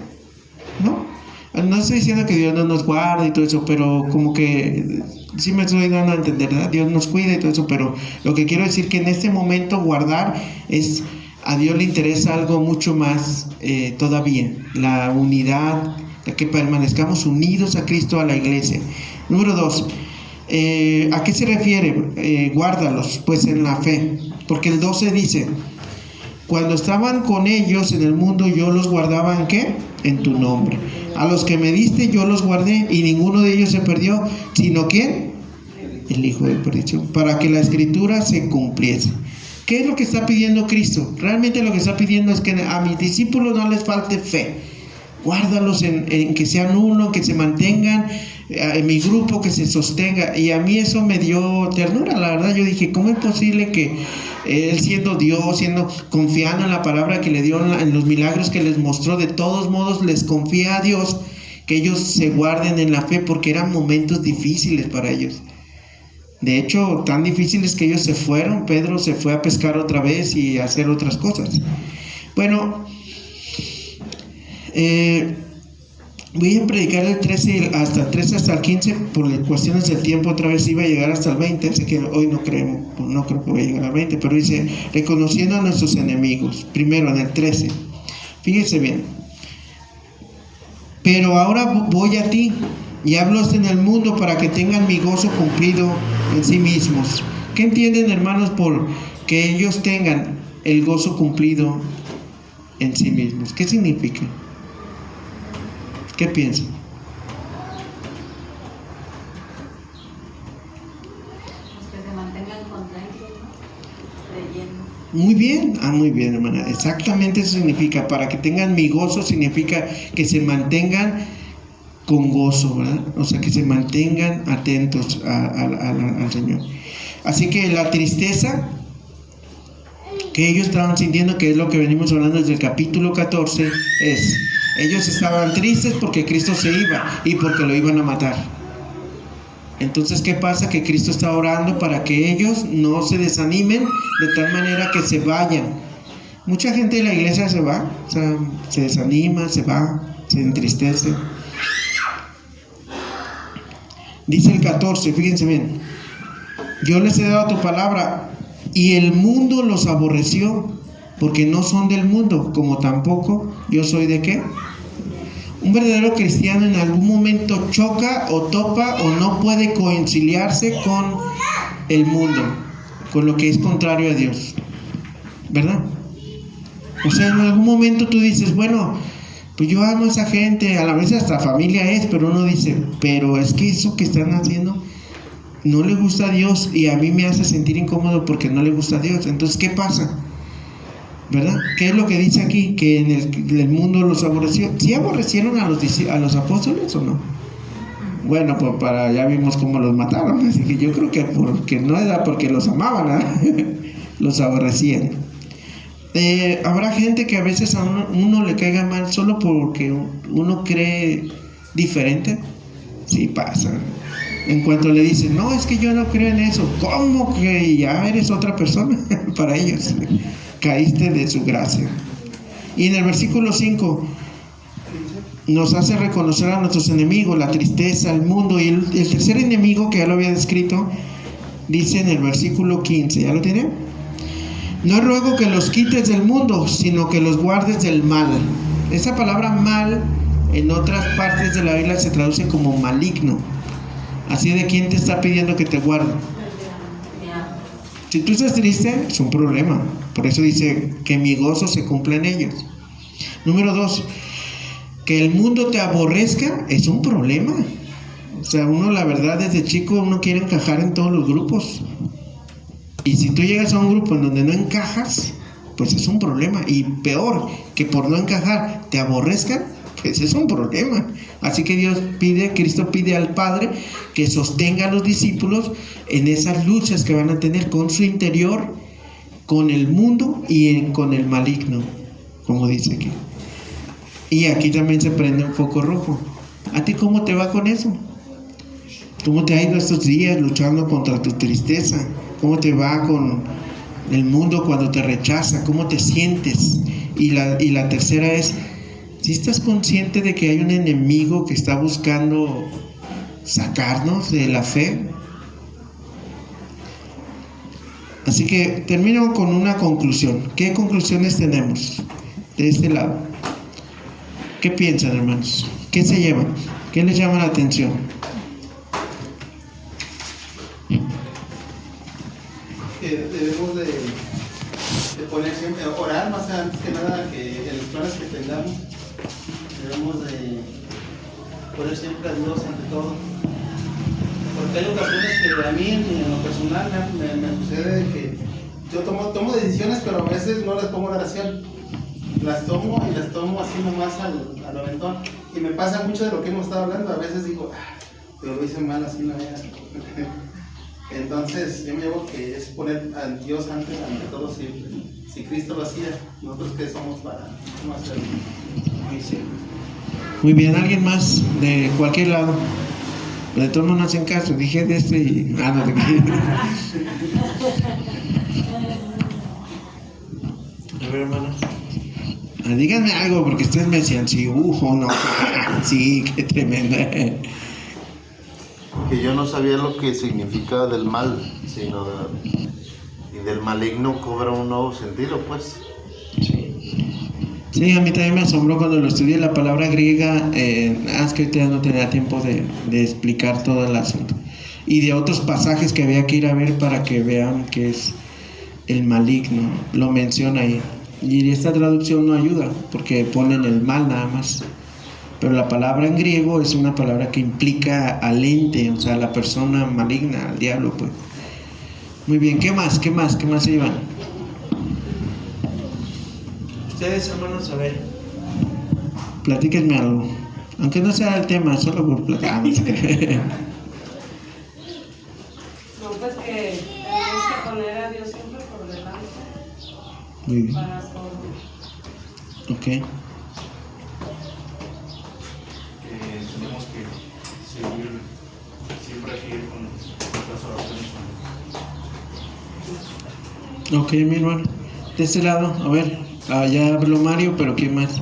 No estoy diciendo que Dios no nos guarda y todo eso, pero como que sí me estoy dando a entender, ¿verdad? Dios nos cuida y todo eso, pero lo que quiero decir que en este momento guardar es, a Dios le interesa algo mucho más todavía, la unidad, que permanezcamos unidos a Cristo, a la iglesia. Número 2, ¿a qué se refiere? Guárdalos, pues en la fe, porque el 12 dice: cuando estaban con ellos en el mundo, yo los guardaba ¿en qué? En tu nombre. A los que me diste yo los guardé, y ninguno de ellos se perdió, sino ¿quién? El hijo de perdición, para que la escritura se cumpliese. ¿Qué es lo que está pidiendo Cristo? Realmente lo que está pidiendo es que a mis discípulos no les falte fe. Guárdalos en que sean uno, que se mantengan, en mi grupo, que se sostenga. Y a mí eso me dio ternura, la verdad. Yo dije: ¿cómo es posible que Él, siendo Dios, confiando en la palabra que le dio, en los milagros que les mostró, de todos modos les confía a Dios que ellos se guarden en la fe? Porque eran momentos difíciles para ellos. De hecho, tan difíciles que ellos se fueron. Pedro se fue a pescar otra vez y a hacer otras cosas. Bueno, voy a predicar el 13 hasta el 15 por cuestiones del tiempo. Otra vez iba a llegar hasta el 20, así que hoy no creo que voy a llegar al 20, pero dice: reconociendo a nuestros enemigos. Primero en el 13, fíjese bien: pero ahora voy a ti y hablo en el mundo para que tengan mi gozo cumplido en sí mismos. ¿Qué entienden, hermanos, por que ellos tengan el gozo cumplido en sí mismos? ¿Qué significa? ¿Qué piensan? Que se mantengan contentos, creyendo. Muy bien, hermana. Exactamente eso significa. Para que tengan mi gozo significa que se mantengan con gozo, ¿verdad? O sea, que se mantengan atentos al Señor. Así que la tristeza que ellos estaban sintiendo, que es lo que venimos hablando desde el capítulo 14, es, ellos estaban tristes porque Cristo se iba y porque lo iban a matar. Entonces, ¿qué pasa? Que Cristo está orando para que ellos no se desanimen de tal manera que se vayan. Mucha gente de la iglesia se va, o sea, se desanima, se va, se entristece. Dice el 14, fíjense bien, yo les he dado tu palabra y el mundo los aborreció, porque no son del mundo, como tampoco yo soy de ¿qué? Un verdadero cristiano en algún momento choca o topa o no puede conciliarse con el mundo, con lo que es contrario a Dios, ¿verdad? O sea, en algún momento tú dices, bueno, pues yo amo a esa gente, a la vez hasta familia es, pero uno dice, pero es que eso que están haciendo no le gusta a Dios y a mí me hace sentir incómodo porque no le gusta a Dios. Entonces, ¿qué pasa? ¿Verdad? ¿Qué es lo que dice aquí? Que en el mundo los aborreció. ¿Sí aborrecieron a los apóstoles o no? Bueno, pues ya vimos cómo los mataron, así que yo creo que porque no era porque los amaban, ¿eh? Los aborrecían. Habrá gente que a veces a uno le caiga mal solo porque uno cree diferente. Sí pasa. En cuanto le dicen, no, es que yo no creo en eso, ¿cómo que ya eres otra persona? Para ellos caíste de su gracia. Y en el versículo 5 nos hace reconocer a nuestros enemigos, la tristeza, el mundo. Y el tercer enemigo, que ya lo había descrito, dice en el versículo 15, ¿ya lo tiene? No ruego que los quites del mundo, sino que los guardes del mal. Esa palabra mal en otras partes de la Biblia se traduce como maligno. Así de quién te está pidiendo que te guarde. Si tú estás triste, es un problema. Por eso dice que mi gozo se cumpla en ellos. Número 2, que el mundo te aborrezca es un problema. O sea, uno la verdad desde chico uno quiere encajar en todos los grupos. Y si tú llegas a un grupo en donde no encajas, pues es un problema. Y peor, que por no encajar te aborrezcan, pues es un problema. Así que Cristo pide al Padre que sostenga a los discípulos en esas luchas que van a tener con su interior, con el mundo y con el maligno, como dice aquí. Y aquí también se prende un foco rojo. ¿A ti cómo te va con eso? ¿Cómo te ha ido estos días luchando contra tu tristeza? ¿Cómo te va con el mundo cuando te rechaza? ¿Cómo te sientes? Y la tercera es, ¿si estás consciente de que hay un enemigo que está buscando sacarnos de la fe? Así que termino con una conclusión. ¿Qué conclusiones tenemos de este lado? ¿Qué piensan, hermanos? ¿Qué se llevan? ¿Qué les llama la atención? Que debemos de poner siempre, orar más antes que nada, que en los planes que tengamos debemos de poner siempre a Dios ante todo, porque hay ocasiones que a mí en lo personal me sucede que yo tomo decisiones, pero a veces no las pongo en oración, las tomo así nomás al aventón, y me pasa mucho de lo que hemos estado hablando. A veces digo, pero lo hice mal, así no era. Entonces yo me llevo que es poner a Dios ante todo siempre. Si Cristo lo hacía, nosotros qué somos para no hacerlo. Muy bien, ¿alguien más de cualquier lado? De todos no hacen caso, dije de este y... no te A ver, hermano. Díganme algo, porque ustedes me decían, sí, no, sí, qué tremendo. Que yo no sabía lo que significa del mal, sino y del maligno cobra un nuevo sentido, pues. Sí, a mí también me asombró cuando lo estudié la palabra griega. Es que ya no tenía tiempo de explicar todo el asunto. Y de otros pasajes que había que ir a ver para que vean qué es el maligno. Lo menciona ahí. Y esta traducción no ayuda, porque ponen el mal nada más. Pero la palabra en griego es una palabra que implica al ente, o sea, la persona maligna, al diablo, pues. Muy bien, ¿qué más se llevan? Ustedes, hermanos, a ver, platíquenme algo. Aunque no sea el tema, solo por platicar. No, pues que tenemos que poner a Dios siempre por delante. Muy bien. para todo. Ok. Tenemos que seguir siempre fiel con las oraciones. Ok, mi hermano. De este lado, a ver, ya habló Mario, pero ¿quién más?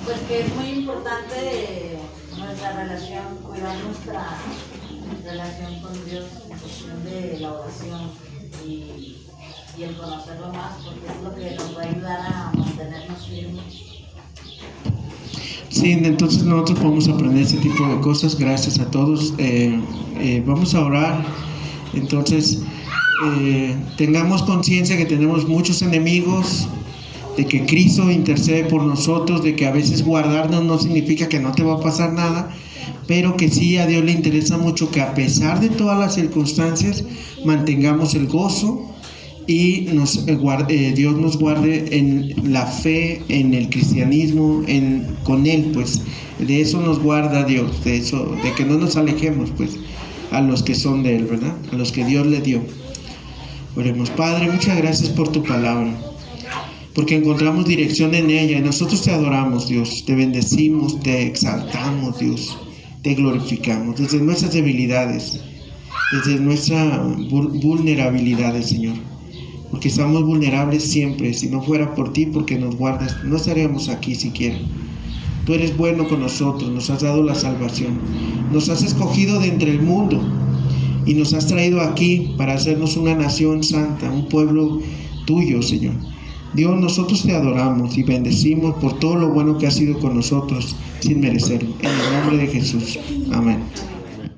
Pues que es muy importante nuestra relación, cuidar nuestra relación con Dios en cuestión de la oración y el conocerlo más, porque es lo que nos va a ayudar a mantenernos firmes. Sí, entonces nosotros podemos aprender ese tipo de cosas. Gracias a todos. Vamos a orar. Entonces, tengamos conciencia que tenemos muchos enemigos, de que Cristo intercede por nosotros, de que a veces guardarnos no significa que no te va a pasar nada, pero que sí, a Dios le interesa mucho que a pesar de todas las circunstancias mantengamos el gozo y Dios nos guarde en la fe, en el cristianismo, con Él, pues de eso nos guarda Dios, de que no nos alejemos, pues, a los que son de Él, ¿verdad? A los que Dios le dio. Oremos. Padre, muchas gracias por tu palabra, porque encontramos dirección en ella y nosotros te adoramos, Dios, te bendecimos, te exaltamos, Dios, te glorificamos desde nuestras debilidades, desde nuestras vulnerabilidades, Señor, porque estamos vulnerables siempre. Si no fuera por ti, porque nos guardas, no estaríamos aquí siquiera. Tú eres bueno con nosotros, nos has dado la salvación, nos has escogido de entre el mundo y nos has traído aquí para hacernos una nación santa, un pueblo tuyo, Señor. Dios, nosotros te adoramos y bendecimos por todo lo bueno que has sido con nosotros sin merecerlo. En el nombre de Jesús. Amén.